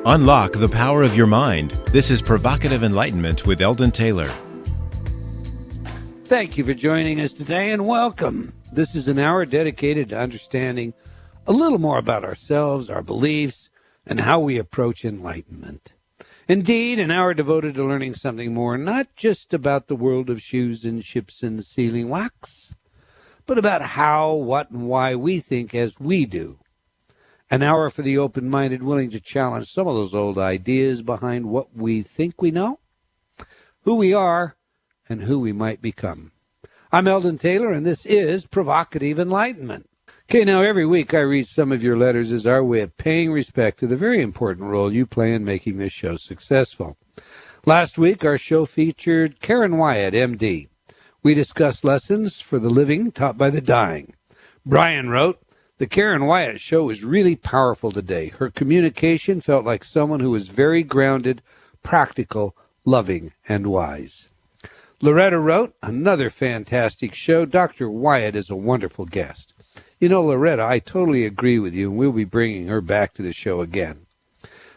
Unlock the power of your mind. This is Provocative Enlightenment with Eldon Taylor. Thank you for joining us today and welcome. This is an hour dedicated to understanding a little more about ourselves, our beliefs, and how we approach enlightenment. Indeed, an hour devoted to learning something more, not just about the world of shoes and ships and sealing wax, but about how, what, and why we think as we do. An hour for the open-minded, willing to challenge some of those old ideas behind what we think we know, who we are, and who we might become. I'm Eldon Taylor, and this is Provocative Enlightenment. Okay, now every week I read some of your letters as our way of paying respect to the very important role you play in making this show successful. Last week, our show featured Karen Wyatt, M.D. We discussed lessons for the living taught by the dying. Brian wrote, "The Karen Wyatt show was really powerful today. Her communication felt like someone who was very grounded, practical, loving, and wise." Loretta wrote, "Another fantastic show. Dr. Wyatt is a wonderful guest." You know, Loretta, I totally agree with you, and we'll be bringing her back to the show again.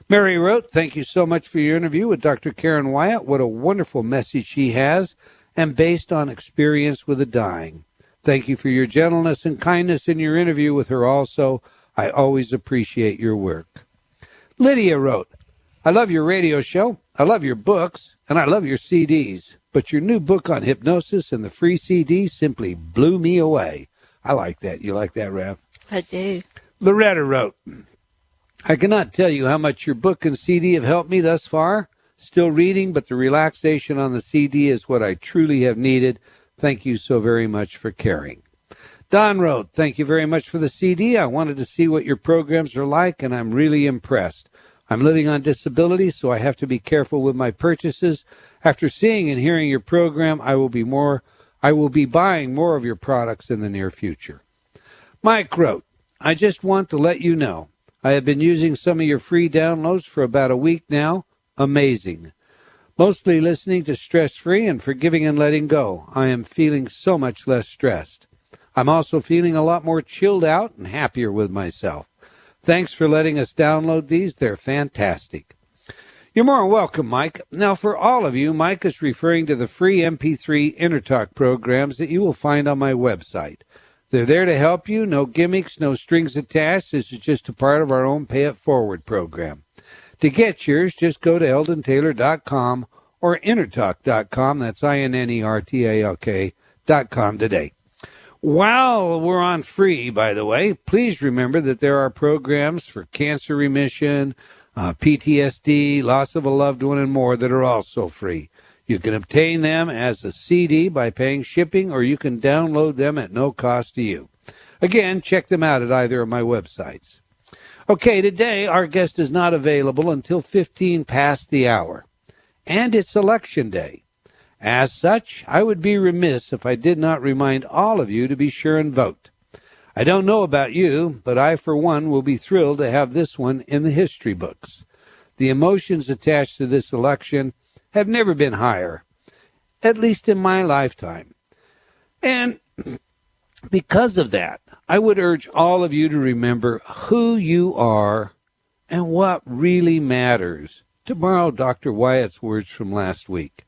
Mary wrote, "Thank you so much for your interview with Dr. Karen Wyatt. What a wonderful message she has, and based on experience with the dying. Thank you for your gentleness and kindness in your interview with her also. I always appreciate your work." Lydia wrote, "I love your radio show, I love your books, and I love your CDs. But your new book on hypnosis and the free CD simply blew me away." I like that. You like that, Rav? I do. Loretta wrote, "I cannot tell you how much your book and CD have helped me thus far. Still reading, but the relaxation on the CD is what I truly have needed. Thank you so very much for caring." Don wrote, "Thank you very much for the CD. I wanted to see what your programs are like, and I'm really impressed. I'm living on disability, so I have to be careful with my purchases. After seeing and hearing your program, I will be buying more of your products in the near future." Mike wrote, "I just want to let you know I have been using some of your free downloads for about a week now. Amazing. Mostly listening to Stress-Free and Forgiving and Letting Go. I am feeling so much less stressed. I'm also feeling a lot more chilled out and happier with myself. Thanks for letting us download these. They're fantastic." You're more than welcome, Mike. Now, for all of you, Mike is referring to the free MP3 InnerTalk programs that you will find on my website. They're there to help you. No gimmicks, no strings attached. This is just a part of our own Pay It Forward program. To get yours, just go to eldontaylor.com or innertalk.com. That's INNERTALK.com today. While we're on free, by the way, please remember that there are programs for cancer remission, PTSD, loss of a loved one, and more that are also free. You can obtain them as a CD by paying shipping, or you can download them at no cost to you. Again, check them out at either of my websites. Okay, today our guest is not available until 15 past the hour, and it's Election Day. As such, I would be remiss if I did not remind all of you to be sure and vote. I don't know about you, but I, for one, will be thrilled to have this one in the history books. The emotions attached to this election have never been higher, at least in my lifetime. And because of that, I would urge all of you to remember who you are and what really matters. To borrow Dr. Wyatt's words from last week.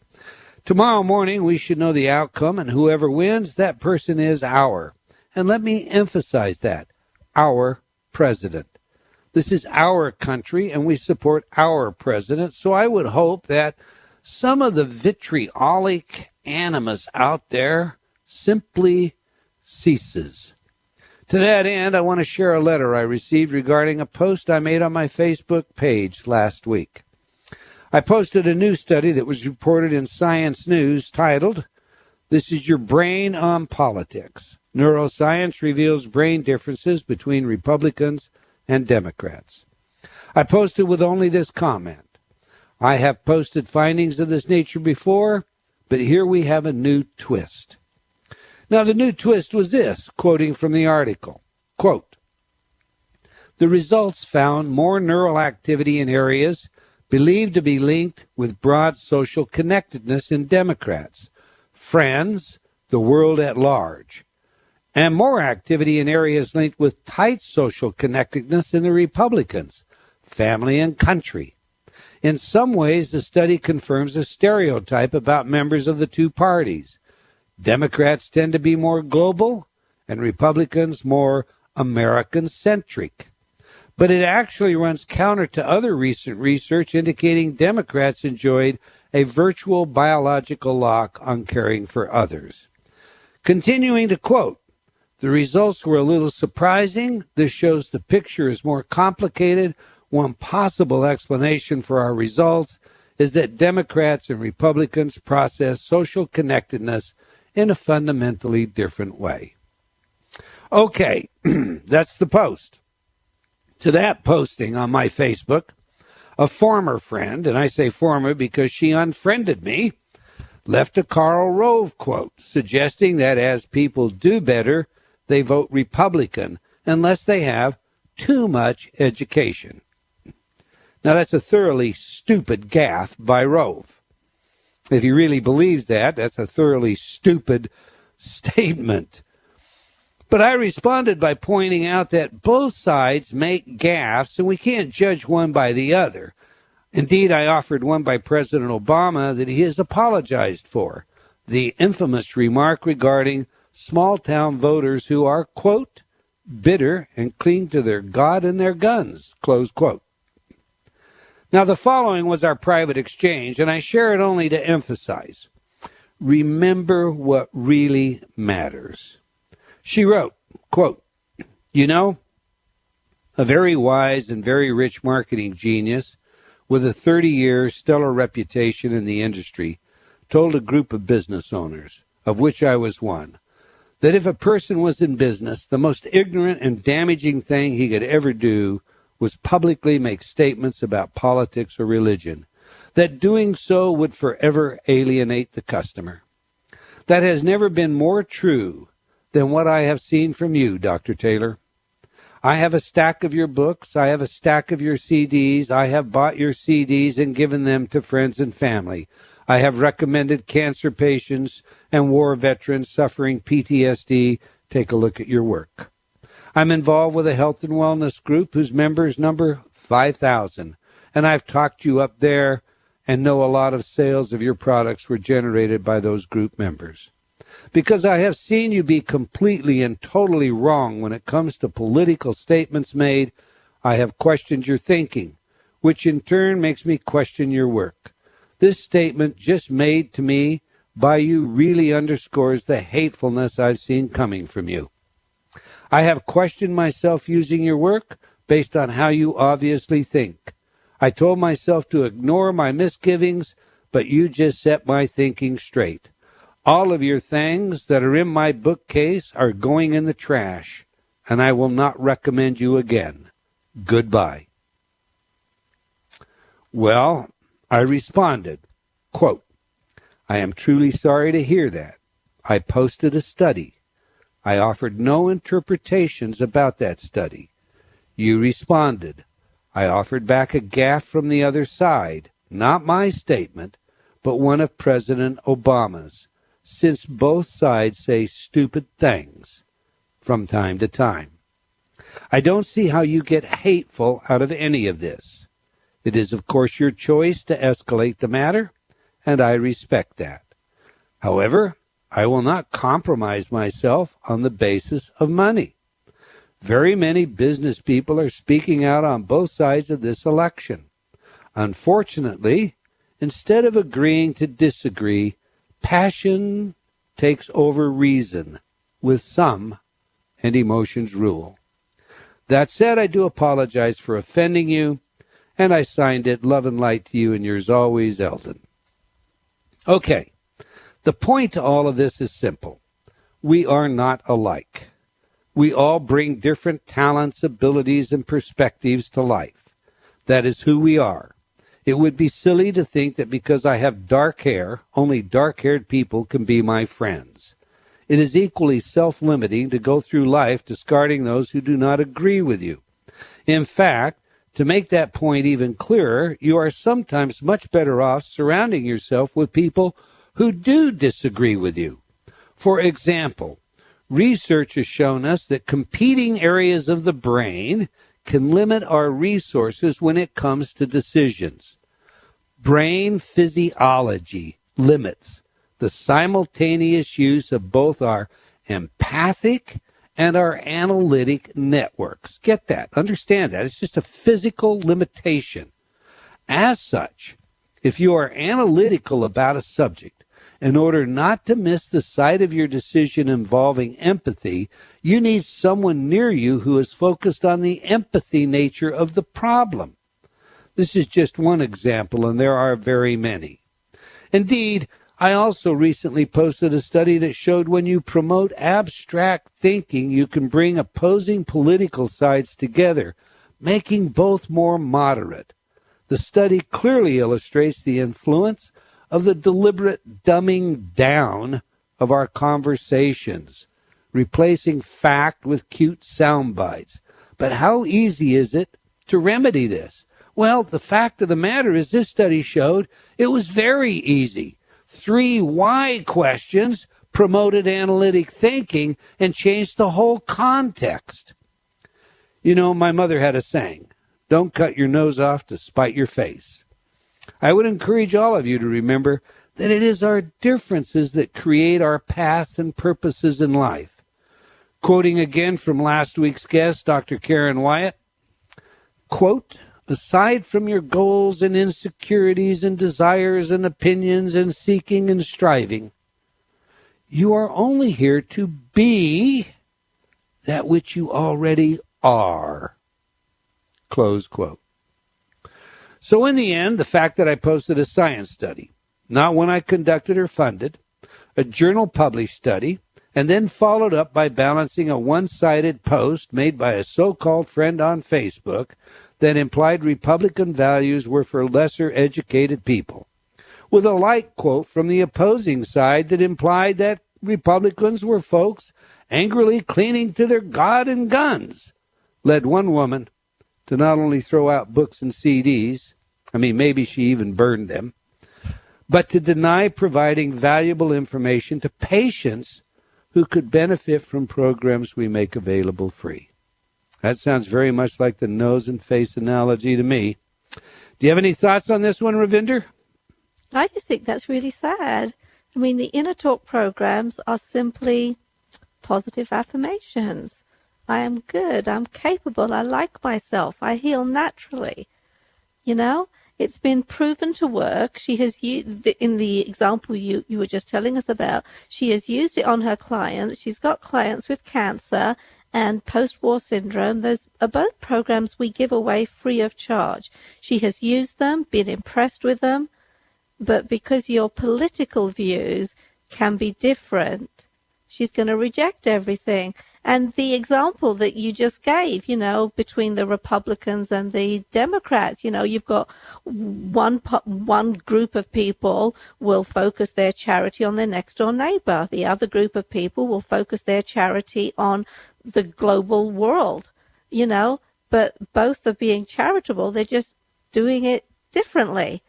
Tomorrow morning, we should know the outcome, and whoever wins, that person is our. And let me emphasize that, our president. This is our country, and we support our president, so I would hope that some of the vitriolic animus out there simply ceases. To that end, I want to share a letter I received regarding a post I made on my Facebook page last week. I posted a new study that was reported in Science News titled, "This is Your Brain on Politics. Neuroscience Reveals Brain Differences Between Republicans and Democrats." I posted with only this comment: "I have posted findings of this nature before, but here we have a new twist." Now, the new twist was this, quoting from the article, quote, "The results found more neural activity in areas believed to be linked with broad social connectedness in Democrats, friends, the world at large, and more activity in areas linked with tight social connectedness in the Republicans, family and country. In some ways, the study confirms a stereotype about members of the two parties. Democrats tend to be more global, and Republicans more American-centric. But it actually runs counter to other recent research indicating Democrats enjoyed a virtual biological lock on caring for others. Continuing to quote, the results were a little surprising. This shows the picture is more complicated. One possible explanation for our results is that Democrats and Republicans process social connectedness in a fundamentally different way. Okay, that's the post. To that posting on my Facebook, a former friend, and I say former because she unfriended me, left a Karl Rove quote suggesting that as people do better, they vote Republican unless they have too much education. Now, that's a thoroughly stupid gaffe by Rove. If he really believes that, that's a thoroughly stupid statement. But I responded by pointing out that both sides make gaffes, and we can't judge one by the other. Indeed, I offered one by President Obama that he has apologized for, the infamous remark regarding small-town voters who are, quote, bitter and cling to their God and their guns, close quote. Now, the following was our private exchange, and I share it only to emphasize. Remember what really matters. She wrote, quote, you know, a very wise and very rich marketing genius with a 30-year stellar reputation in the industry told a group of business owners, of which I was one, that if a person was in business, the most ignorant and damaging thing he could ever do was publicly make statements about politics or religion, that doing so would forever alienate the customer. That has never been more true than what I have seen from you, Dr. Taylor. I have a stack of your books. I have a stack of your CDs. I have bought your CDs and given them to friends and family. I have recommended cancer patients and war veterans suffering PTSD take a look at your work. I'm involved with a health and wellness group whose members number 5,000, and I've talked you up there and know a lot of sales of your products were generated by those group members. Because I have seen you be completely and totally wrong when it comes to political statements made, I have questioned your thinking, which in turn makes me question your work. This statement just made to me by you really underscores the hatefulness I've seen coming from you. I have questioned myself using your work based on how you obviously think. I told myself to ignore my misgivings, but you just set my thinking straight. All of your things that are in my bookcase are going in the trash, and I will not recommend you again. Goodbye. Well, I responded, quote, I am truly sorry to hear that. I posted a study. I offered no interpretations about that study. You responded. I offered back a gaffe from the other side, not my statement, but one of President Obama's, since both sides say stupid things from time to time. I don't see how you get hateful out of any of this. It is, of course, your choice to escalate the matter, and I respect that. However, I will not compromise myself on the basis of money. Very many business people are speaking out on both sides of this election. Unfortunately, instead of agreeing to disagree, passion takes over reason with some, and emotions rule. That said, I do apologize for offending you, and I signed it, love and light to you and yours always, Eldon. Okay, the point to all of this is simple. We are not alike. We all bring different talents, abilities, and perspectives to life. That is who we are. It would be silly to think that because I have dark hair, only dark-haired people can be my friends. It is equally self-limiting to go through life discarding those who do not agree with you. In fact, to make that point even clearer, you are sometimes much better off surrounding yourself with people who do disagree with you. For example, research has shown us that competing areas of the brain can limit our resources when it comes to decisions. Brain physiology limits the simultaneous use of both our empathic and our analytic networks. Get that. Understand that. It's just a physical limitation. As such, if you are analytical about a subject, in order not to miss the side of your decision involving empathy, you need someone near you who is focused on the empathy nature of the problem. This is just one example, and there are very many. Indeed, I also recently posted a study that showed when you promote abstract thinking, you can bring opposing political sides together, making both more moderate. The study clearly illustrates the influence of the deliberate dumbing down of our conversations, replacing fact with cute sound bites. But how easy is it to remedy this? Well, the fact of the matter is this study showed it was very easy. 3 why questions promoted analytic thinking and changed the whole context. You know, my mother had a saying, don't cut your nose off to spite your face. I would encourage all of you to remember that it is our differences that create our paths and purposes in life. Quoting again from last week's guest, Dr. Karen Wyatt, quote, aside from your goals and insecurities and desires and opinions and seeking and striving, you are only here to be that which you already are. Close quote. So in the end, the fact that I posted a science study, not one I conducted or funded, a journal-published study, and then followed up by balancing a one-sided post made by a so-called friend on Facebook that implied Republican values were for lesser-educated people, with a like quote from the opposing side that implied that Republicans were folks angrily clinging to their God and guns, led one woman to not only throw out books and CDs, maybe she even burned them, but to deny providing valuable information to patients who could benefit from programs we make available free. That sounds very much like the nose and face analogy to me. Do you have any thoughts on this one, Ravinder? I just think that's really sad. The Inner Talk programs are simply positive affirmations. I am good. I'm capable. I like myself. I heal naturally. It's been proven to work. She has used, in the example you were just telling us about, she has used it on her clients. She's got clients with cancer and post-war syndrome. Those are both programs we give away free of charge. She has used them, been impressed with them, but because your political views can be different, she's going to reject everything. And the example that you just gave, between the Republicans and the Democrats, you've got one group of people will focus their charity on their next door neighbor. The other group of people will focus their charity on the global world, but both are being charitable. They're just doing it differently.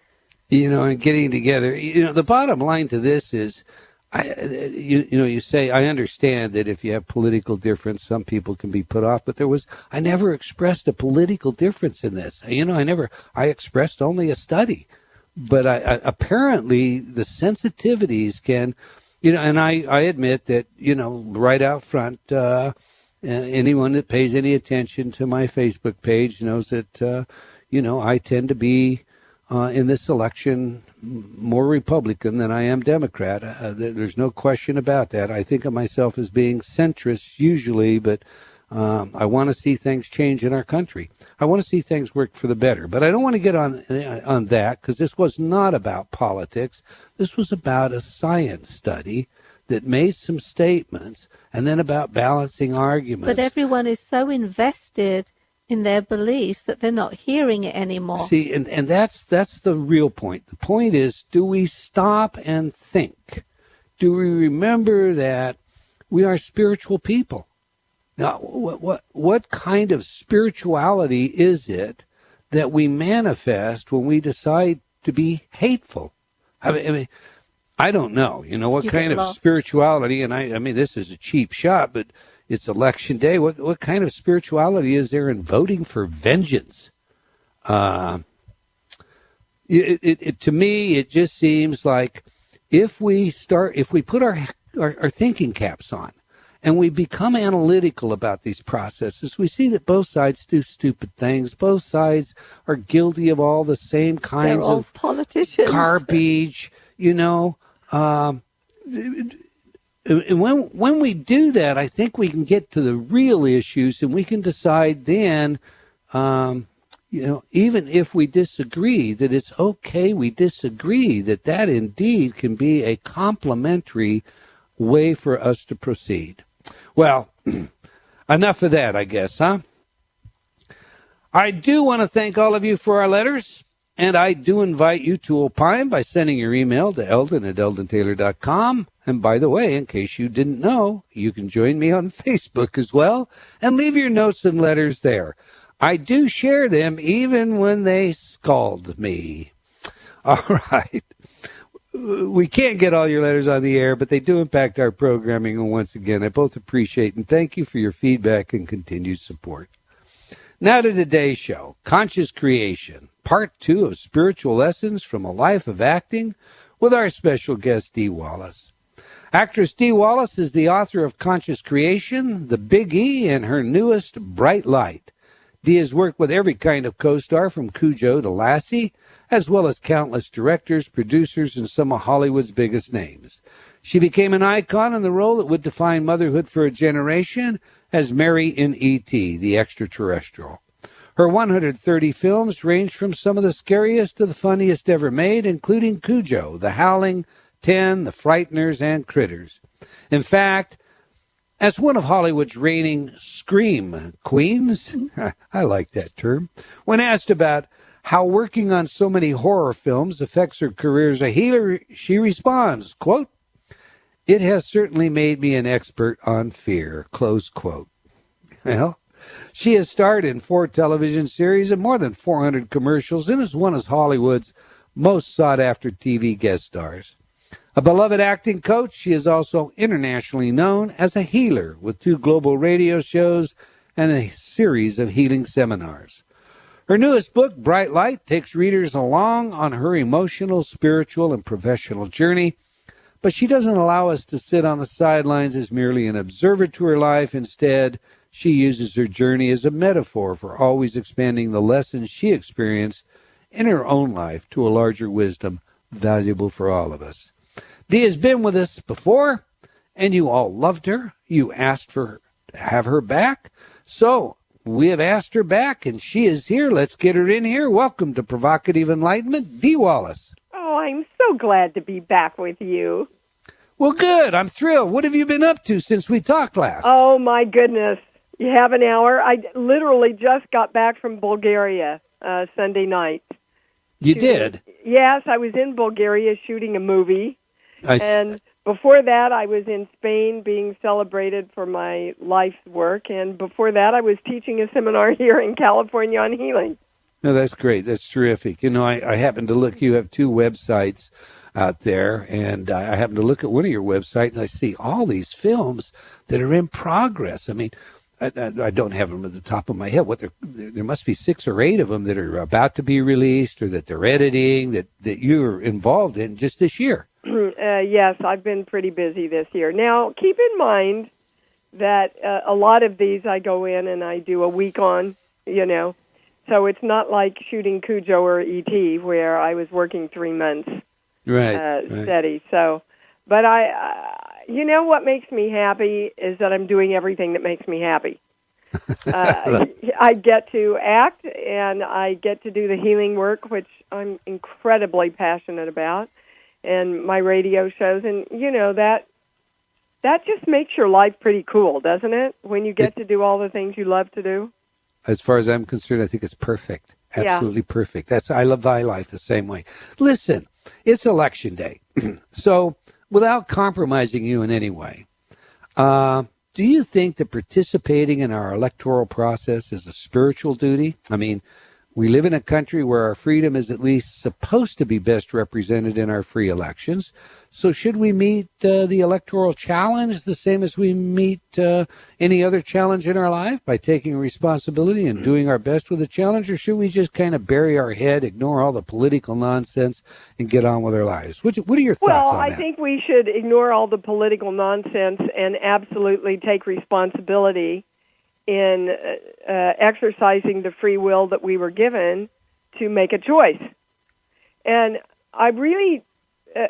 And getting together. The bottom line to this is, you say, I understand that if you have political difference, some people can be put off, but I never expressed a political difference in this. I expressed only a study, but apparently the sensitivities can, and I admit that, right out front, anyone that pays any attention to my Facebook page knows that, I tend to be, in this election, more Republican than I am Democrat. There's no question about that. I think of myself as being centrist usually, but I want to see things change in our country. I want to see things work for the better. But I don't want to get on that, because this was not about politics. This was about a science study that made some statements and then about balancing arguments. But everyone is so invested in their beliefs that they're not hearing it anymore. See, and that's the real point. The point is, do we stop and think? Do we remember that we are spiritual people? Now, what kind of spirituality is it that we manifest when we decide to be hateful? I don't know. What kind of spirituality? And I mean, this is a cheap shot, but It's election day. What kind of spirituality is there in voting for vengeance? To me, it just seems like if we put our thinking caps on and we become analytical about these processes, we see that both sides do stupid things. Both sides are guilty of all the same kinds They're all of politicians. garbage, And when we do that, I think we can get to the real issues, and we can decide then, even if we disagree, that it's okay we disagree, that indeed can be a complementary way for us to proceed. Well, enough of that, I guess, huh? I do want to thank all of you for our letters. And I do invite you to opine by sending your email to eldon@eldontaylor.com. And by the way, in case you didn't know, you can join me on Facebook as well and leave your notes and letters there. I do share them even when they scald me. All right. We can't get all your letters on the air, but they do impact our programming. And once again, I both appreciate and thank you for your feedback and continued support. Now to today's show, Conscious Creation, Part 2 of Spiritual Lessons from a Life of Acting with our special guest, Dee Wallace. Actress Dee Wallace is the author of Conscious Creation, The Big E, and her newest, Bright Light. Dee has worked with every kind of co-star from Cujo to Lassie, as well as countless directors, producers, and some of Hollywood's biggest names. She became an icon in the role that would define motherhood for a generation as Mary in E.T., the Extraterrestrial. Her 130 films range from some of the scariest to the funniest ever made, including Cujo, The Howling, 10, The Frighteners, and Critters. In fact, as one of Hollywood's reigning scream queens, I like that term, when asked about how working on so many horror films affects her career as a healer, she responds, quote, "It has certainly made me an expert on fear," close quote. Well, she has starred in 4 television series and more than 400 commercials and is one of Hollywood's most sought-after TV guest stars. A beloved acting coach, she is also internationally known as a healer with 2 global radio shows and a series of healing seminars. Her newest book, Bright Light, takes readers along on her emotional, spiritual, and professional journey, but she doesn't allow us to sit on the sidelines as merely an observer to her life. Instead, she uses her journey as a metaphor for always expanding the lessons she experienced in her own life to a larger wisdom valuable for all of us. Dee has been with us before, and you all loved her. You asked for her to have her back. So we have asked her back, and she is here. Let's get her in here. Welcome to Provocative Enlightenment, Dee Wallace. Oh, I'm so glad to be back with you. Well, good. I'm thrilled. What have you been up to since we talked last? Oh, my goodness. You have an hour? I literally just got back from Bulgaria Sunday night. You did? Yes, I was in Bulgaria shooting a movie. And before that, I was in Spain being celebrated for my life's work. And before that, I was teaching a seminar here in California on healing. No, that's great. That's terrific. You know, I happened to look. You have 2 websites out there, and I happened to look at one of your websites, and I see all these films that are in progress. I mean, I don't have them at the top of my head. There must be 6 or 8 of them that are about to be released or that they're editing that you're involved in just this year. Yes, I've been pretty busy this year. Now, keep in mind that a lot of these I go in and I do a week on, So it's not like shooting Cujo or E.T. where I was working 3 months steady. So, but what makes me happy is that I'm doing everything that makes me happy. I get to act and I get to do the healing work, which I'm incredibly passionate about, and my radio shows, and that just makes your life pretty cool, doesn't it? When you get to do all the things you love to do. As far as I'm concerned, I think it's perfect. Absolutely perfect. I love my life the same way. Listen, it's election day. So without compromising you in any way, do you think that participating in our electoral process is a spiritual duty? I mean, We live in a country where our freedom is at least supposed to be best represented in our free elections. So should we meet the electoral challenge the same as we meet any other challenge in our life by taking responsibility and doing our best with the challenge, or should we just kind of bury our head, ignore all the political nonsense, and get on with our lives? What are your thoughts on that? Well, I think we should ignore all the political nonsense and absolutely take responsibility in exercising the free will that we were given to make a choice. And I really,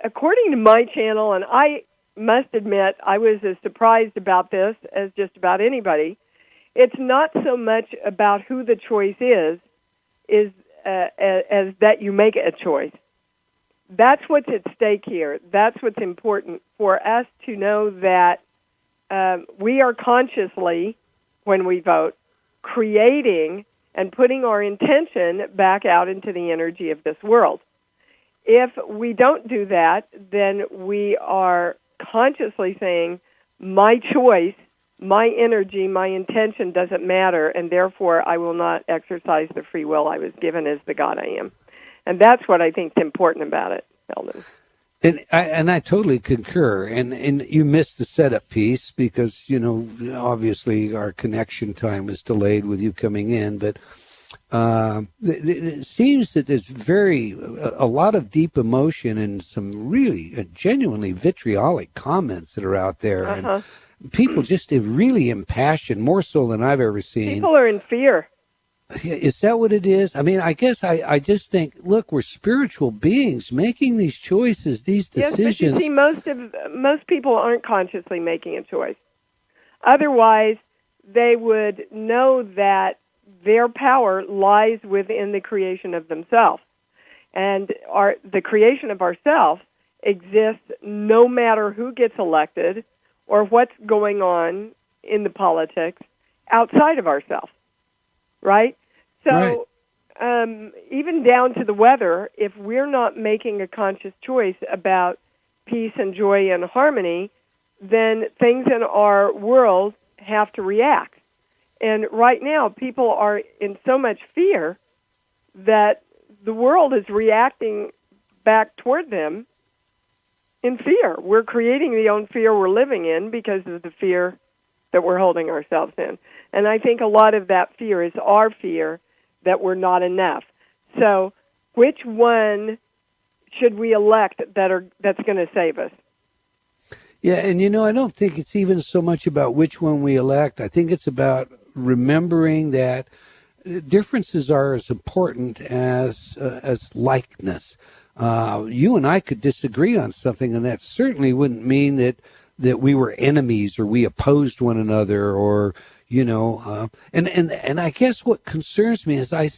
according to my channel, and I must admit I was as surprised about this as just about anybody, it's not so much about who the choice is as that you make a choice. That's what's at stake here. That's what's important for us to know that we are consciously, when we vote, creating and putting our intention back out into the energy of this world. If we don't do that, then we are consciously saying, my choice, my energy, my intention doesn't matter, and therefore I will not exercise the free will I was given as the God I am. And that's what I think is important about it, Eldon. And I totally concur. And you missed the setup piece because, obviously our connection time was delayed with you coming in. But it seems that there's a lot of deep emotion and some really genuinely vitriolic comments that are out there. And people just really impassioned, more so than I've ever seen. People are in fear. Is that what it is? I mean, I guess I just think, look, we're spiritual beings making these choices, these decisions. Yes, but you see, most people aren't consciously making a choice. Otherwise, they would know that their power lies within the creation of themselves. And the creation of ourselves exists no matter who gets elected or what's going on in the politics outside of ourselves. Right? So even down to the weather, if we're not making a conscious choice about peace and joy and harmony, then things in our world have to react. And right now, people are in so much fear that the world is reacting back toward them in fear. We're creating the own fear we're living in because of the fear that we're holding ourselves in. And I think a lot of that fear is our fear that we're not enough. So which one should we elect that's going to save us? Yeah, and I don't think it's even so much about which one we elect. I think it's about remembering that differences are as important as likeness. You and I could disagree on something, and that certainly wouldn't mean that we were enemies or we opposed one another or, and I guess what concerns me is I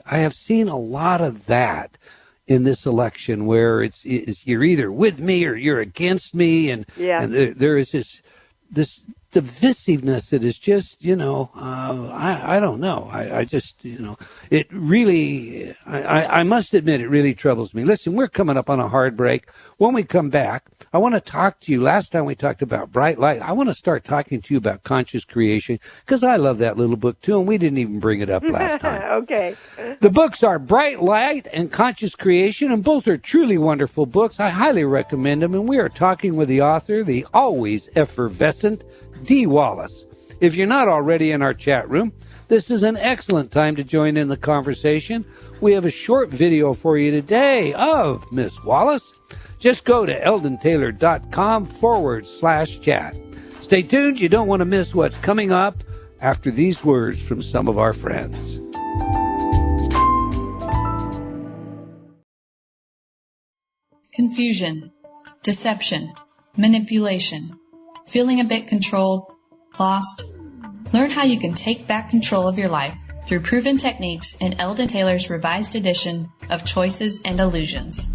have seen a lot of that in this election where it's you're either with me or you're against me. And there is this divisiveness that is just, I don't know. I just, it really, I must admit, it really troubles me. Listen, we're coming up on a hard break. When we come back, I want to talk to you. Last time we talked about bright light. I want to start talking to you about conscious creation because I love that little book too, and we didn't even bring it up last time. Okay. The books are Bright Light and Conscious Creation, and both are truly wonderful books. I highly recommend them, and we are talking with the author, the always effervescent Dee Wallace. If you're not already in our chat room, this is an excellent time to join in the conversation. We have a short video for you today of Miss Wallace. Just go to eldontaylor.com/chat. Stay tuned. You don't want to miss what's coming up after these words from some of our friends. Confusion, deception, manipulation, feeling a bit controlled, lost. Learn how you can take back control of your life through proven techniques in Eldon Taylor's revised edition of Choices and Illusions.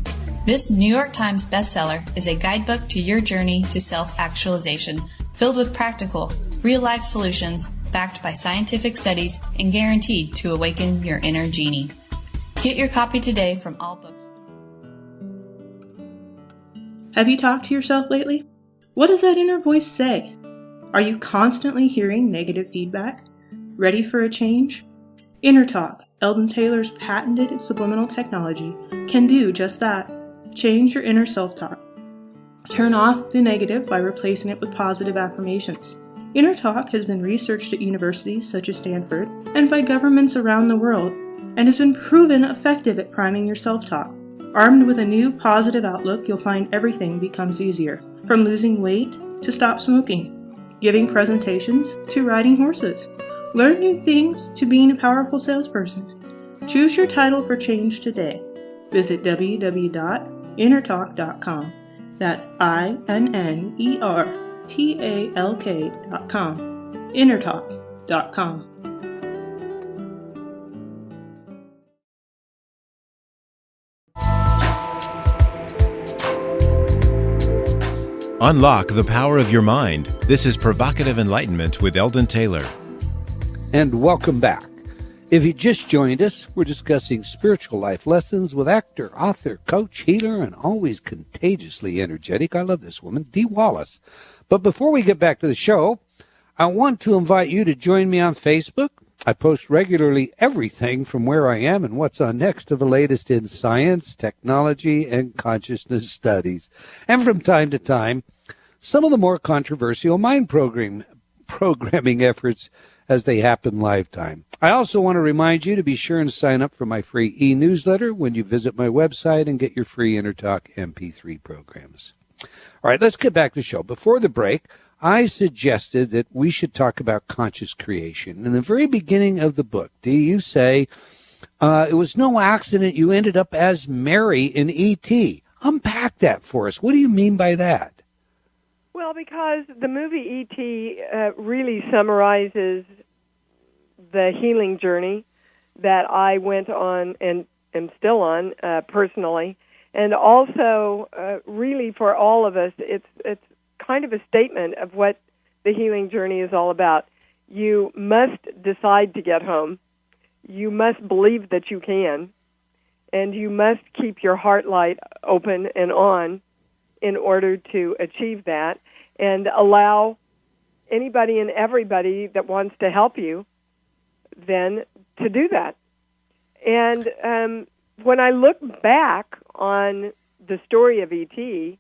This New York Times bestseller is a guidebook to your journey to self-actualization, filled with practical, real-life solutions backed by scientific studies and guaranteed to awaken your inner genie. Get your copy today from all books. Have you talked to yourself lately? What does that inner voice say? Are you constantly hearing negative feedback? Ready for a change? Inner Talk, Eldon Taylor's patented subliminal technology can do just that. Change your inner self-talk. Turn off the negative by replacing it with positive affirmations. Inner talk has been researched at universities such as Stanford and by governments around the world, and has been proven effective at priming your self-talk. Armed with a new positive outlook, you'll find everything becomes easier, from losing weight to stop smoking, giving presentations to riding horses. Learn new things to being a powerful salesperson. Choose your title for change today. Visit www.innertalk.com. That's INNERTALK.com. Innertalk.com. Unlock the power of your mind. This is Provocative Enlightenment with Eldon Taylor. And welcome back. If you just joined us, we're discussing spiritual life lessons with actor, author, coach, healer, and always contagiously energetic, I love this woman, Dee Wallace. But before we get back to the show, I want to invite you to join me on Facebook. I post regularly everything from where I am and what's on next to the latest in science, technology, and consciousness studies. And from time to time, some of the more controversial mind programming efforts as they happen lifetime. I also want to remind you to be sure and sign up for my free e-newsletter when you visit my website and get your free InnerTalk MP3 programs. All right, let's get back to the show. Before the break, I suggested that we should talk about conscious creation. In the very beginning of the book, Dee, you say it was no accident you ended up as Mary in E.T. Unpack that for us. What do you mean by that? Well, because the movie E.T. Really summarizes the healing journey that I went on and am still on personally, and also really for all of us, it's kind of a statement of what the healing journey is all about. You must decide to get home. You must believe that you can, and you must keep your heart light open and on in order to achieve that, and allow anybody and everybody that wants to help you then to do that. And when I look back on the story of E.T.,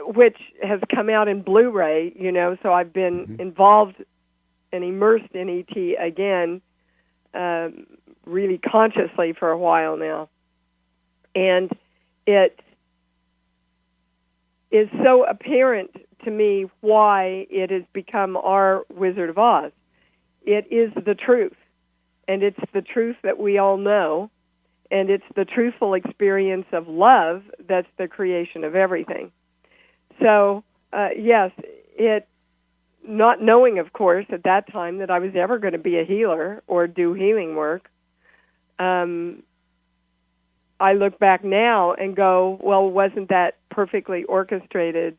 which has come out in Blu-ray, so I've been involved and immersed in E.T. again, really consciously for a while now. And it is so apparent to me why it has become our Wizard of Oz. It is the truth, and it's the truth that we all know, and it's the truthful experience of love that's the creation of everything. So, yes, not knowing, of course, at that time that I was ever going to be a healer or do healing work, I look back now and go, well, wasn't that perfectly orchestrated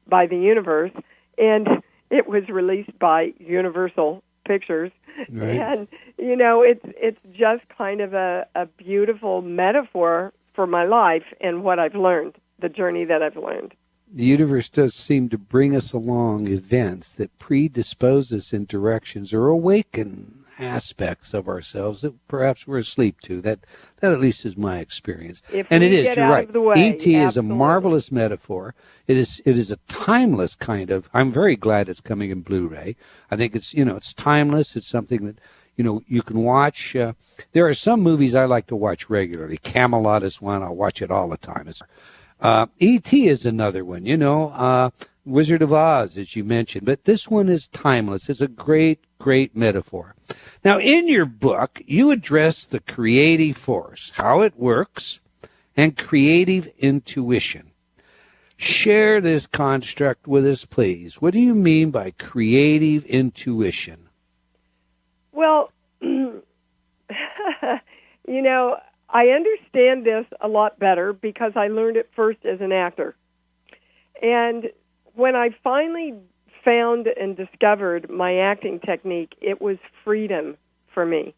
by the universe? And it was released by Universal Pictures. Right. And, it's just kind of a beautiful metaphor for my life and what I've learned, the journey that I've learned. The universe does seem to bring us along events that predispose us in directions or awaken aspects of ourselves that perhaps we're asleep to. That at least is my experience. And it is, you're right. E.T. is a marvelous metaphor. It is a timeless kind of, I'm very glad it's coming in Blu-ray. I think it's, it's timeless. It's something that, you can watch. There are some movies I like to watch regularly. Camelot is one. I'll watch it all the time. E.T. is another one, Wizard of Oz, as you mentioned. But this one is timeless. It's a great, great metaphor. Now, in your book, you address the creative force, how it works, and creative intuition. Share this construct with us, please. What do you mean by creative intuition? Well, I understand this a lot better because I learned it first as an actor. And when I finally found and discovered my acting technique, it was freedom for me.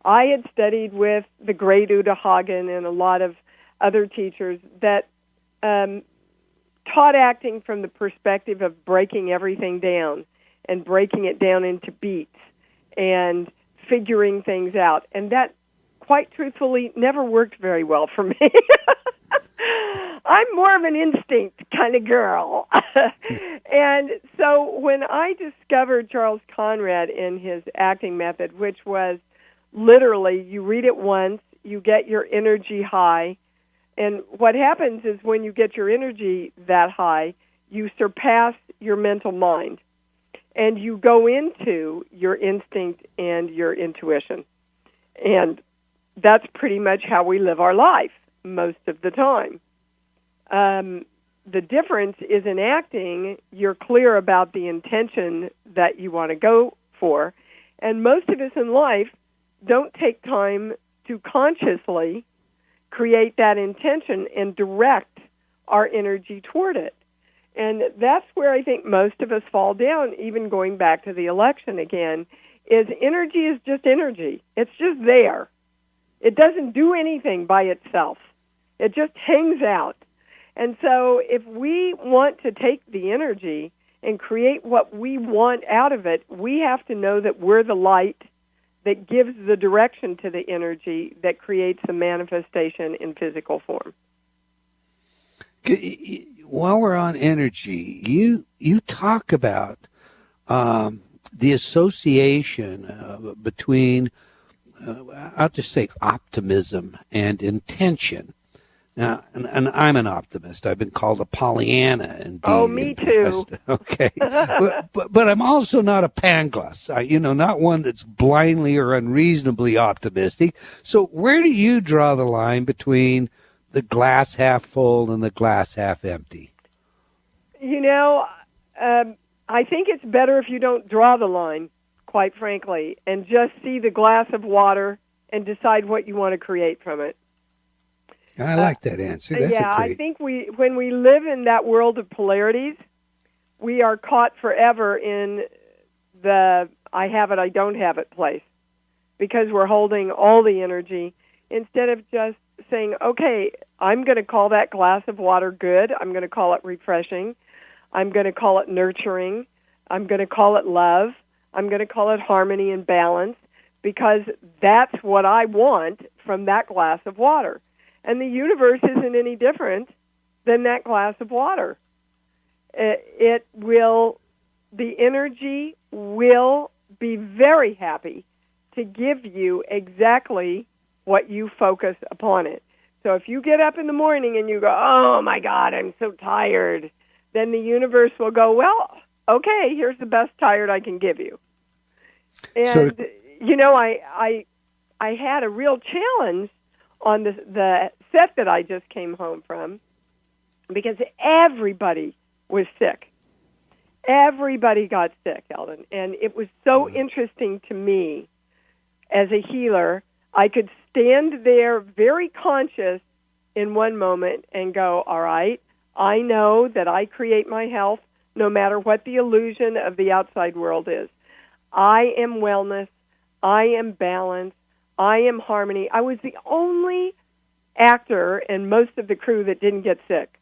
I had studied with the great Uta Hagen and a lot of other teachers that taught acting from the perspective of breaking everything down and breaking it down into beats and figuring things out. And that quite truthfully, never worked very well for me. I'm more of an instinct kind of girl. And so when I discovered Charles Conrad in his acting method, which was literally you read it once, you get your energy high, and what happens is when you get your energy that high, you surpass your mental mind, and you go into your instinct and your intuition. And that's pretty much how we live our life most of the time. The difference is in acting, you're clear about the intention that you want to go for. And most of us in life don't take time to consciously create that intention and direct our energy toward it. And that's where I think most of us fall down, even going back to the election again, is energy is just energy. It's just there. It doesn't do anything by itself. It just hangs out. And so if we want to take the energy and create what we want out of it, we have to know that we're the light that gives the direction to the energy that creates the manifestation in physical form. While we're on energy, you talk about the association between, I'll just say, optimism and intention. Now, and I'm an optimist. I've been called a Pollyanna. Indeed, me too. Okay, but I'm also not a pangloss. Not one that's blindly or unreasonably optimistic. So where do you draw the line between the glass half full and the glass half empty? I think it's better if you don't draw the line, quite frankly, and just see the glass of water and decide what you want to create from it. I like that answer. That's I think when we live in that world of polarities, we are caught forever in the I have it, I don't have it place, because we're holding all the energy instead of just saying, okay, I'm going to call that glass of water good. I'm going to call it refreshing. I'm going to call it nurturing. I'm going to call it love. I'm going to call it harmony and balance, because that's what I want from that glass of water. And the universe isn't any different than that glass of water. The energy will be very happy to give you exactly what you focus upon it. So if you get up in the morning and you go, oh my God, I'm so tired, then the universe will go, well, okay, here's the best tired I can give you. And, I had a real challenge on the set that I just came home from, because everybody was sick. Everybody got sick, Eldon. And it was so interesting to me as a healer. I could stand there very conscious in one moment and go, all right, I know that I create my health no matter what the illusion of the outside world is. I am wellness. I am balance. I am harmony. I was the only actor and most of the crew that didn't get sick.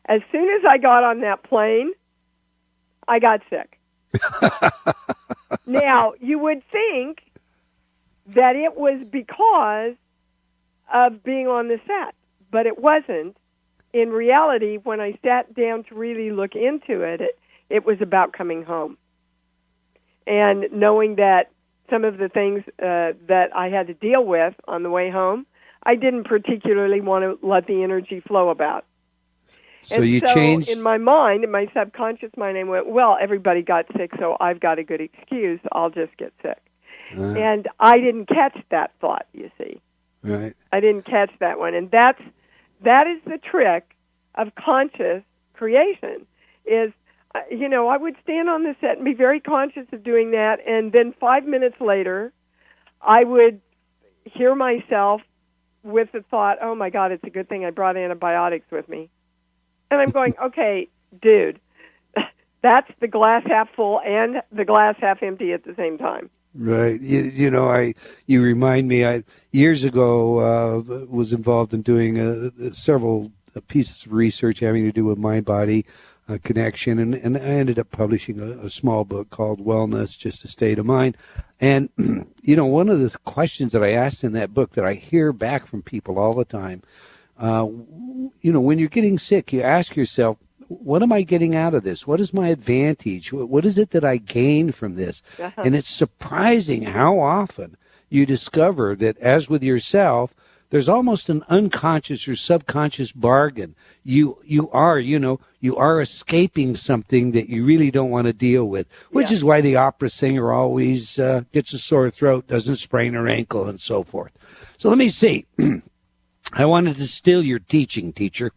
As soon as I got on that plane, I got sick. Now, you would think that it was because of being on the set, but it wasn't. In reality, when I sat down to really look into it, it was about coming home. And knowing that some of the things that I had to deal with on the way home, I didn't particularly want to let the energy flow about. So you changed? In my mind, in my subconscious mind, I went, well, everybody got sick, so I've got a good excuse. I'll just get sick. And I didn't catch that thought, you see. Right. I didn't catch that one. And that is the trick of conscious creation, is, I would stand on the set and be very conscious of doing that, and then 5 minutes later, I would hear myself with the thought, oh, my God, it's a good thing I brought antibiotics with me. And I'm going, okay, dude, that's the glass half full and the glass half empty at the same time. Right. You remind me, I years ago was involved in doing several pieces of research having to do with mind-body connection. And I ended up publishing a small book called Wellness, Just a State of Mind. And, one of the questions that I asked in that book that I hear back from people all the time, when you're getting sick, you ask yourself, what am I getting out of this? What is my advantage? What is it that I gain from this? Uh-huh. And it's surprising how often you discover that, as with yourself, there's almost an unconscious or subconscious bargain. You are escaping something that you really don't want to deal with, which is why the opera singer always gets a sore throat, doesn't sprain her ankle, and so forth. So let me see. I wanted to steal your teaching, teacher.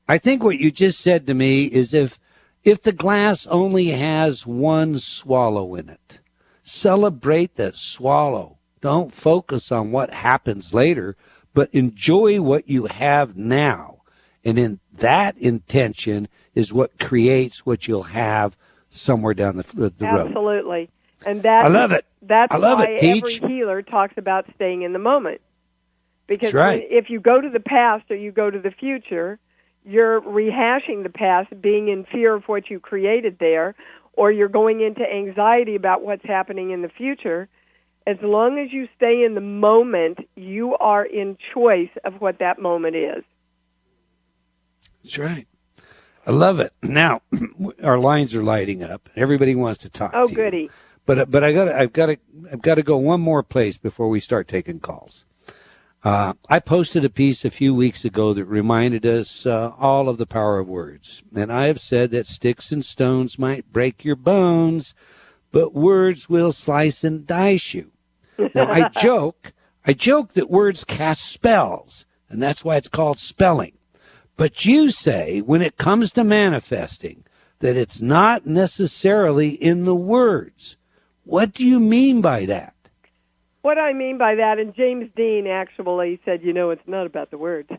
I think what you just said to me is if the glass only has one swallow in it, celebrate that swallow. Don't focus on what happens later, but enjoy what you have now. And in that intention is what creates what you'll have somewhere down the road. Absolutely. And I love it. That's why every healer talks about staying in the moment. Because that's right. If you go to the past or you go to the future, you're rehashing the past, being in fear of what you created there, or you're going into anxiety about what's happening in the future. As long as you stay in the moment, you are in choice of what that moment is. That's right. I love it. Now, our lines are lighting up. Everybody wants to talk to you. Oh, goody. But I've got to go one more place before we start taking calls. I posted a piece a few weeks ago that reminded us all of the power of words. And I have said that sticks and stones might break your bones, but words will slice and dice you. Now, I joke that words cast spells, and that's why it's called spelling. But you say, when it comes to manifesting, that it's not necessarily in the words. What do you mean by that? What I mean by that, and James Dean actually said, it's not about the words.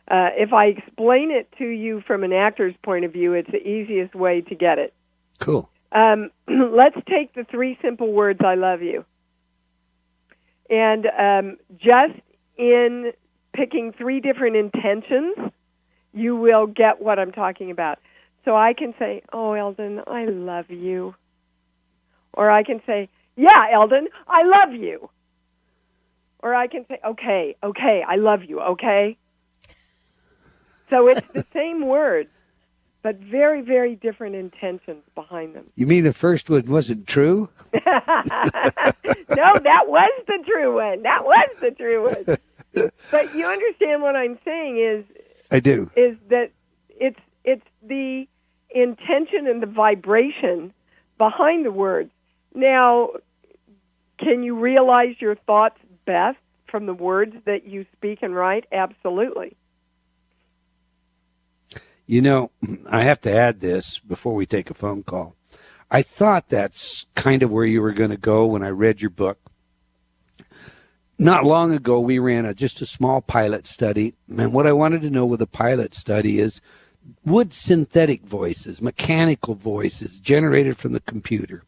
If I explain it to you from an actor's point of view, it's the easiest way to get it. Cool. Let's take the 3 simple words, I love you. And just in picking 3 different intentions, you will get what I'm talking about. So I can say, oh, Eldon, I love you. Or I can say, yeah, Eldon, I love you. Or I can say, okay, I love you, okay? So it's the same words, but very, very different intentions behind them. You mean the first one wasn't true? No, that was the true one. That was the true one. But you understand what I'm saying is... I do. Is that it's the intention and the vibration behind the words. Now, can you realize your thoughts best from the words that you speak and write? Absolutely. I have to add this before we take a phone call. I thought that's kind of where you were going to go when I read your book. Not long ago, we ran just a small pilot study. And what I wanted to know with a pilot study is, would synthetic voices, mechanical voices generated from the computer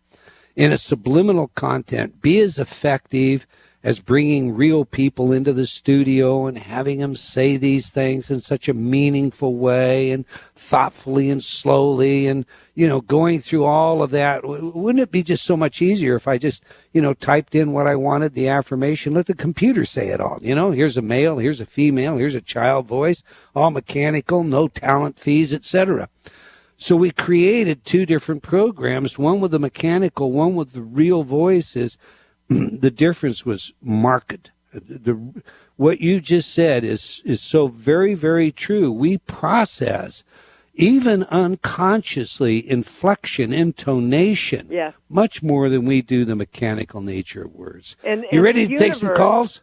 in a subliminal content be as effective as bringing real people into the studio and having them say these things in such a meaningful way and thoughtfully and slowly and, going through all of that? Wouldn't it be just so much easier if I just, typed in what I wanted, the affirmation, let the computer say it all? Here's a male, here's a female, here's a child voice, all mechanical, no talent fees, etc. So we created 2 different programs, one with the mechanical, one with the real voices. The difference was marked. What you just said is so very, very true. We process, even unconsciously, inflection, intonation, much more than we do the mechanical nature of words. You ready to take some calls?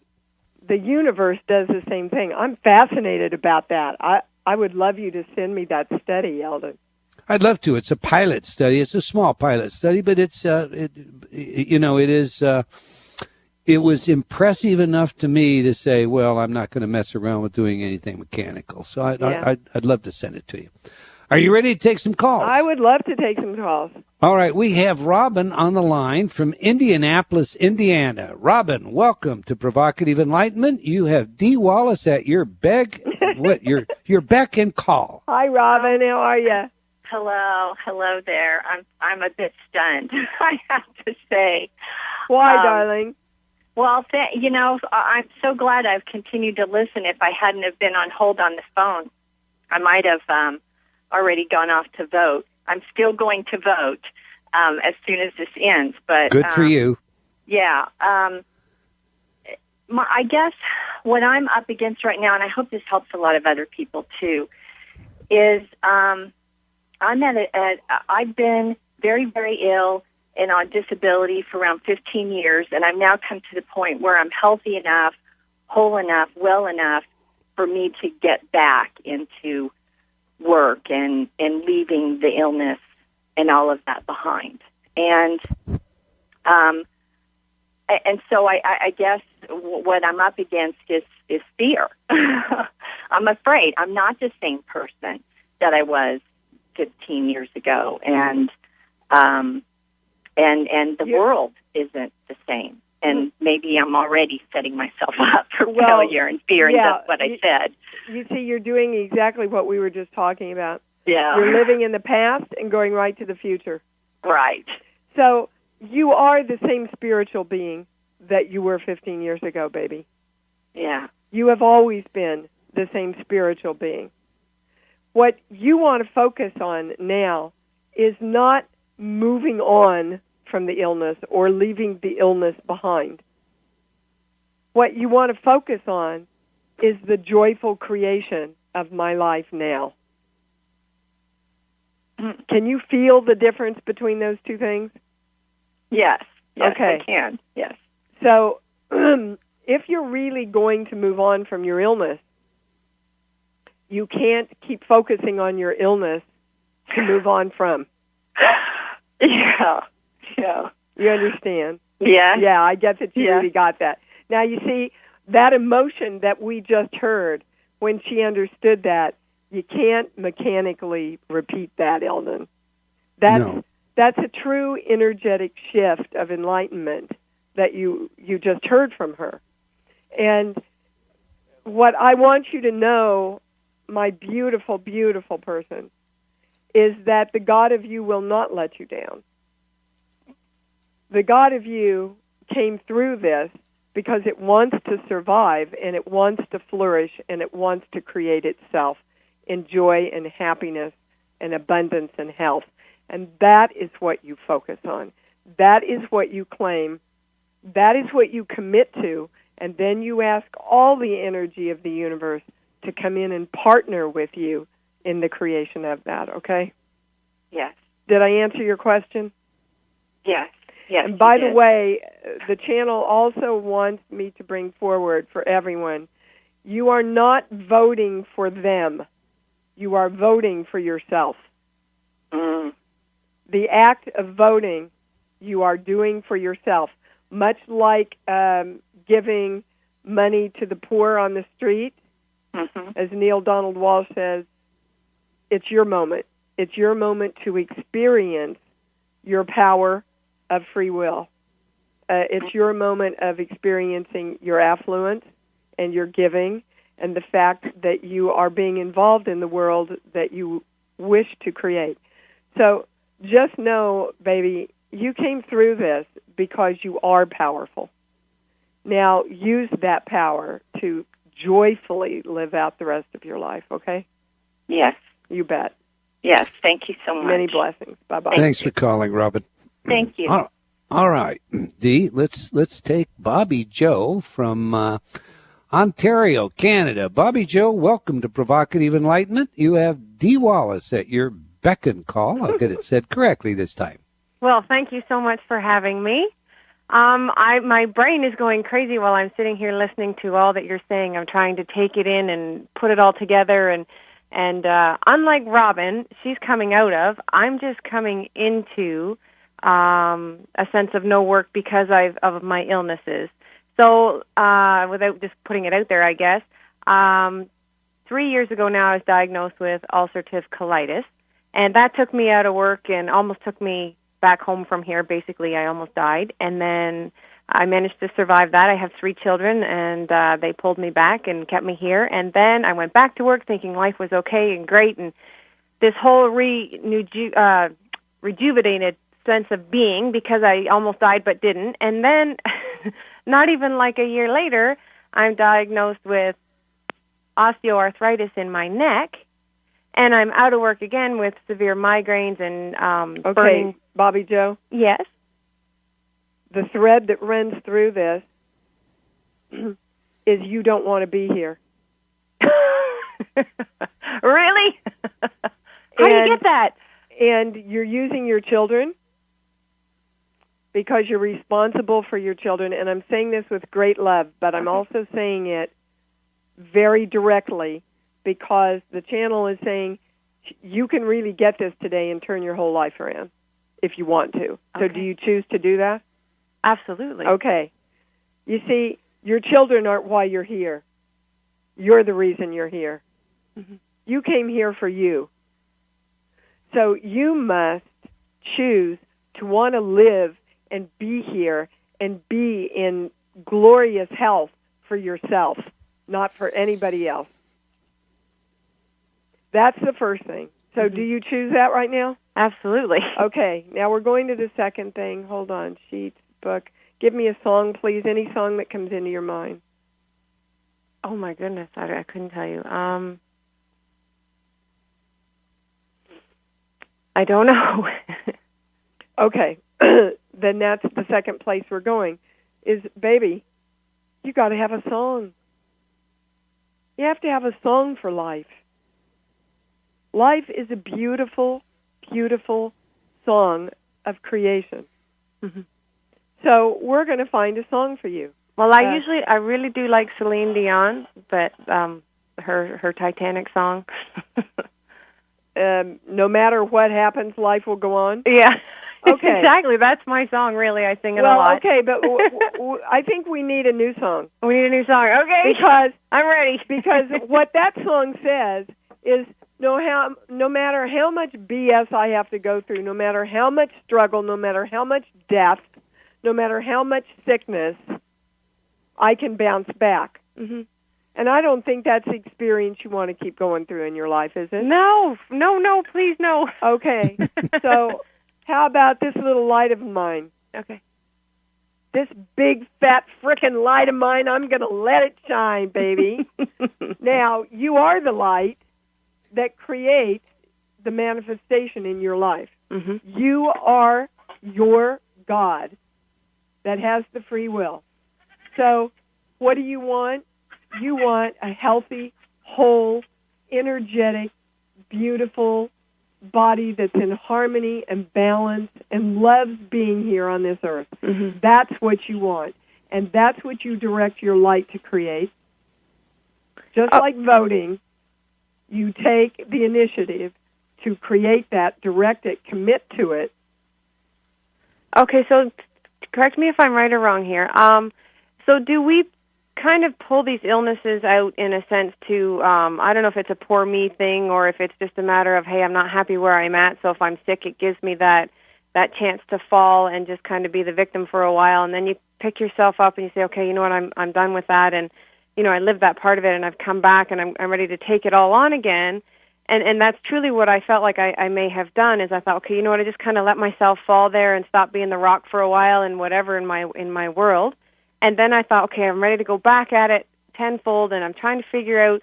The universe does the same thing. I'm fascinated about that. I would love you to send me that study, Eldon. I'd love to. It's a pilot study. It's a small pilot study, but it was impressive enough to me to say, well, I'm not going to mess around with doing anything mechanical. So I'd love to send it to you. Are you ready to take some calls? I would love to take some calls. All right. We have Robin on the line from Indianapolis, Indiana. Robin, welcome to Provocative Enlightenment. You have Dee Wallace at your beck and call. Hi, Robin. How are you? Hello there. I'm a bit stunned, I have to say. Why, darling? Well, I'm so glad I've continued to listen. If I hadn't have been on hold on the phone, I might have already gone off to vote. I'm still going to vote as soon as this ends. But good for you. Yeah. I guess what I'm up against right now, and I hope this helps a lot of other people too, is I've been very, very ill and on disability for around 15 years, and I've now come to the point where I'm healthy enough, whole enough, well enough for me to get back into work and leaving the illness and all of that behind. And so I guess what I'm up against is fear. I'm afraid I'm not the same person that I was 15 years ago, and the world isn't the same. And maybe I'm already setting myself up for failure and fear, and that's what I said. You see, you're doing exactly what we were just talking about. Yeah. You're living in the past and going right to the future. Right. So you are the same spiritual being that you were 15 years ago, baby. Yeah. You have always been the same spiritual being. What you want to focus on now is not moving on from the illness or leaving the illness behind. What you want to focus on is the joyful creation of my life now. Can you feel the difference between those two things? Yes. Yes, okay. I can. Yes. So if you're really going to move on from your illness, you can't keep focusing on your illness to move on from. Yeah. You understand? Yeah. Yeah, I get that you really got that. Now, you see, that emotion that we just heard, when she understood that, you can't mechanically repeat that, Eldon. That's a true energetic shift of enlightenment that you just heard from her. And what I want you to know, my beautiful, beautiful person, is that the God of you will not let you down. The God of you came through this because it wants to survive, and it wants to flourish, and it wants to create itself in joy and happiness and abundance and health. And that is what you focus on. That is what you claim. That is what you commit to. And then you ask all the energy of the universe to come in and partner with you in the creation of that, okay? Yes. Did I answer your question? Yes. Yes. And by the way, the channel also wants me to bring forward for everyone, you are not voting for them. You are voting for yourself. Mm. The act of voting you are doing for yourself, much like giving money to the poor on the street. Mm-hmm. As Neil Donald Walsh says, it's your moment. It's your moment to experience your power of free will. It's your moment of experiencing your affluence and your giving and the fact that you are being involved in the world that you wish to create. So just know, baby, you came through this because you are powerful. Now use that power to joyfully live out the rest of your life, okay? Yes. You bet. Yes, thank you so much. Many blessings. Bye-bye. Thanks for calling, Robin. Thank you. All right, Dee, let's take Bobby Joe from Ontario, Canada. Bobby Joe, welcome to Provocative Enlightenment. You have Dee Wallace at your beck and call. I'll get it said correctly this time. Well, thank you so much for having me. My brain is going crazy while I'm sitting here listening to all that you're saying. I'm trying to take it in and put it all together. And unlike Robin, she's coming out of, I'm just coming into a sense of no work because of my illnesses. So without just putting it out there, I guess, 3 years ago now I was diagnosed with ulcerative colitis. And that took me out of work and almost took me back home from here. Basically, I almost died. And then I managed to survive that. I have 3 children, and they pulled me back and kept me here. And then I went back to work thinking life was okay and great. And this whole rejuvenated sense of being, because I almost died but didn't. And then not even like a year later, I'm diagnosed with osteoarthritis in my neck, and I'm out of work again with severe migraines and burning. Bobby Joe? Yes? The thread that runs through this is you don't want to be here. Really? How do you get that? And you're using your children because you're responsible for your children. And I'm saying this with great love, but I'm also saying it very directly because the channel is saying you can really get this today and turn your whole life around if you want to. So do you choose to do that? Absolutely. Okay. You see, your children aren't why you're here. You're the reason you're here. Mm-hmm. You came here for you. So you must choose to want to live and be here and be in glorious health for yourself, not for anybody else. That's the first thing. So do you choose that right now? Absolutely. Okay. Now we're going to the second thing. Hold on. Sheets, book. Give me a song, please. Any song that comes into your mind. Oh, my goodness. I couldn't tell you. I don't know. Okay. Then that's the second place we're going. Is, baby, you got to have a song. You have to have a song for life. Life is a beautiful, beautiful song of creation. Mm-hmm. So we're going to find a song for you. Well, I really do like Celine Dion, but her Titanic song. No matter what happens, life will go on. Yeah. Okay. Exactly. That's my song, really. I sing it a lot. Okay, but I think we need a new song. We need a new song. Okay. Because I'm ready. Because what that song says is no matter how much BS I have to go through, no matter how much struggle, no matter how much death, no matter how much sickness, I can bounce back. Mm-hmm. And I don't think that's the experience you want to keep going through in your life, is it? No, please, no. Okay. So how about this little light of mine? Okay. This big, fat, frickin' light of mine, I'm going to let it shine, baby. Now, you are the light that creates the manifestation in your life. Mm-hmm. You are your God that has the free will. So what do you want? You want a healthy, whole, energetic, beautiful body that's in harmony and balance and loves being here on this earth. Mm-hmm. That's what you want. And that's what you direct your light to create. Just like voting, you take the initiative to create that, direct it, commit to it. Okay, so correct me if I'm right or wrong here. So do we kind of pull these illnesses out in a sense to, I don't know if it's a poor me thing or if it's just a matter of, hey, I'm not happy where I'm at, so if I'm sick, it gives me that chance to fall and just kind of be the victim for a while, and then you pick yourself up and you say, okay, you know what, I'm done with that, and you know, I lived that part of it, and I've come back, and I'm ready to take it all on again. And that's truly what I felt like I may have done, is I thought, okay, you know what, I just kind of let myself fall there and stop being the rock for a while and whatever in my world. And then I thought, okay, I'm ready to go back at it tenfold, and I'm trying to figure out,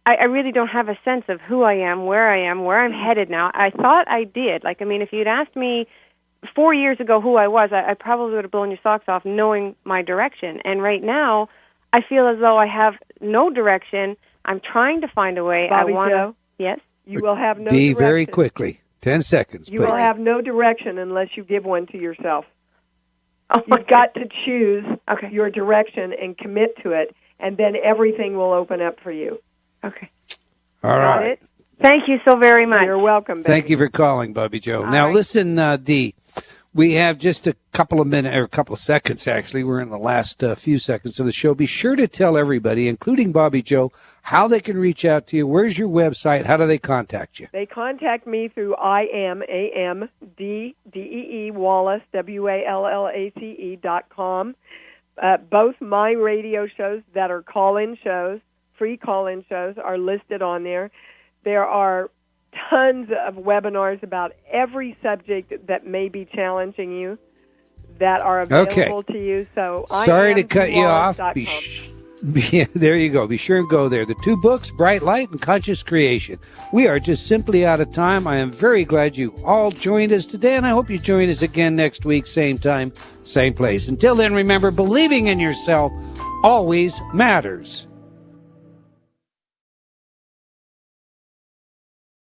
I really don't have a sense of who I am, where I'm headed now. I thought I did. Like, I mean, if you'd asked me 4 years ago who I was, I probably would have blown your socks off knowing my direction. And right now, I feel as though I have no direction. I'm trying to find a way. Bobby Joe? Yes? You will have no Dee, direction. very quickly. 10 seconds, You please. will have no direction unless you give one to yourself. Oh, You've got to choose okay. your direction and commit to it, and then everything will open up for you. Okay. All right. It? Thank you so very much. You're welcome, baby. Thank you for calling, Bobby Joe. Now, right. listen, Dee, we have just a couple of minutes, or a couple of seconds, actually. We're in the last few seconds of the show. Be sure to tell everybody, including Bobby Joe, how they can reach out to you. Where's your website? How do they contact you? They contact me through IamAMDDEE Wallace, WALLACE.com. Both my radio shows that are call-in shows, free call-in shows, are listed on there. There are tons of webinars about every subject that may be challenging you that are available to you. So sorry to cut you off. There you go. Be sure and go there. The 2 books, Bright Light and Conscious Creation. We are just simply out of time. I am very glad you all joined us today, and I hope you join us again next week, same time, same place. Until then, remember, believing in yourself always matters.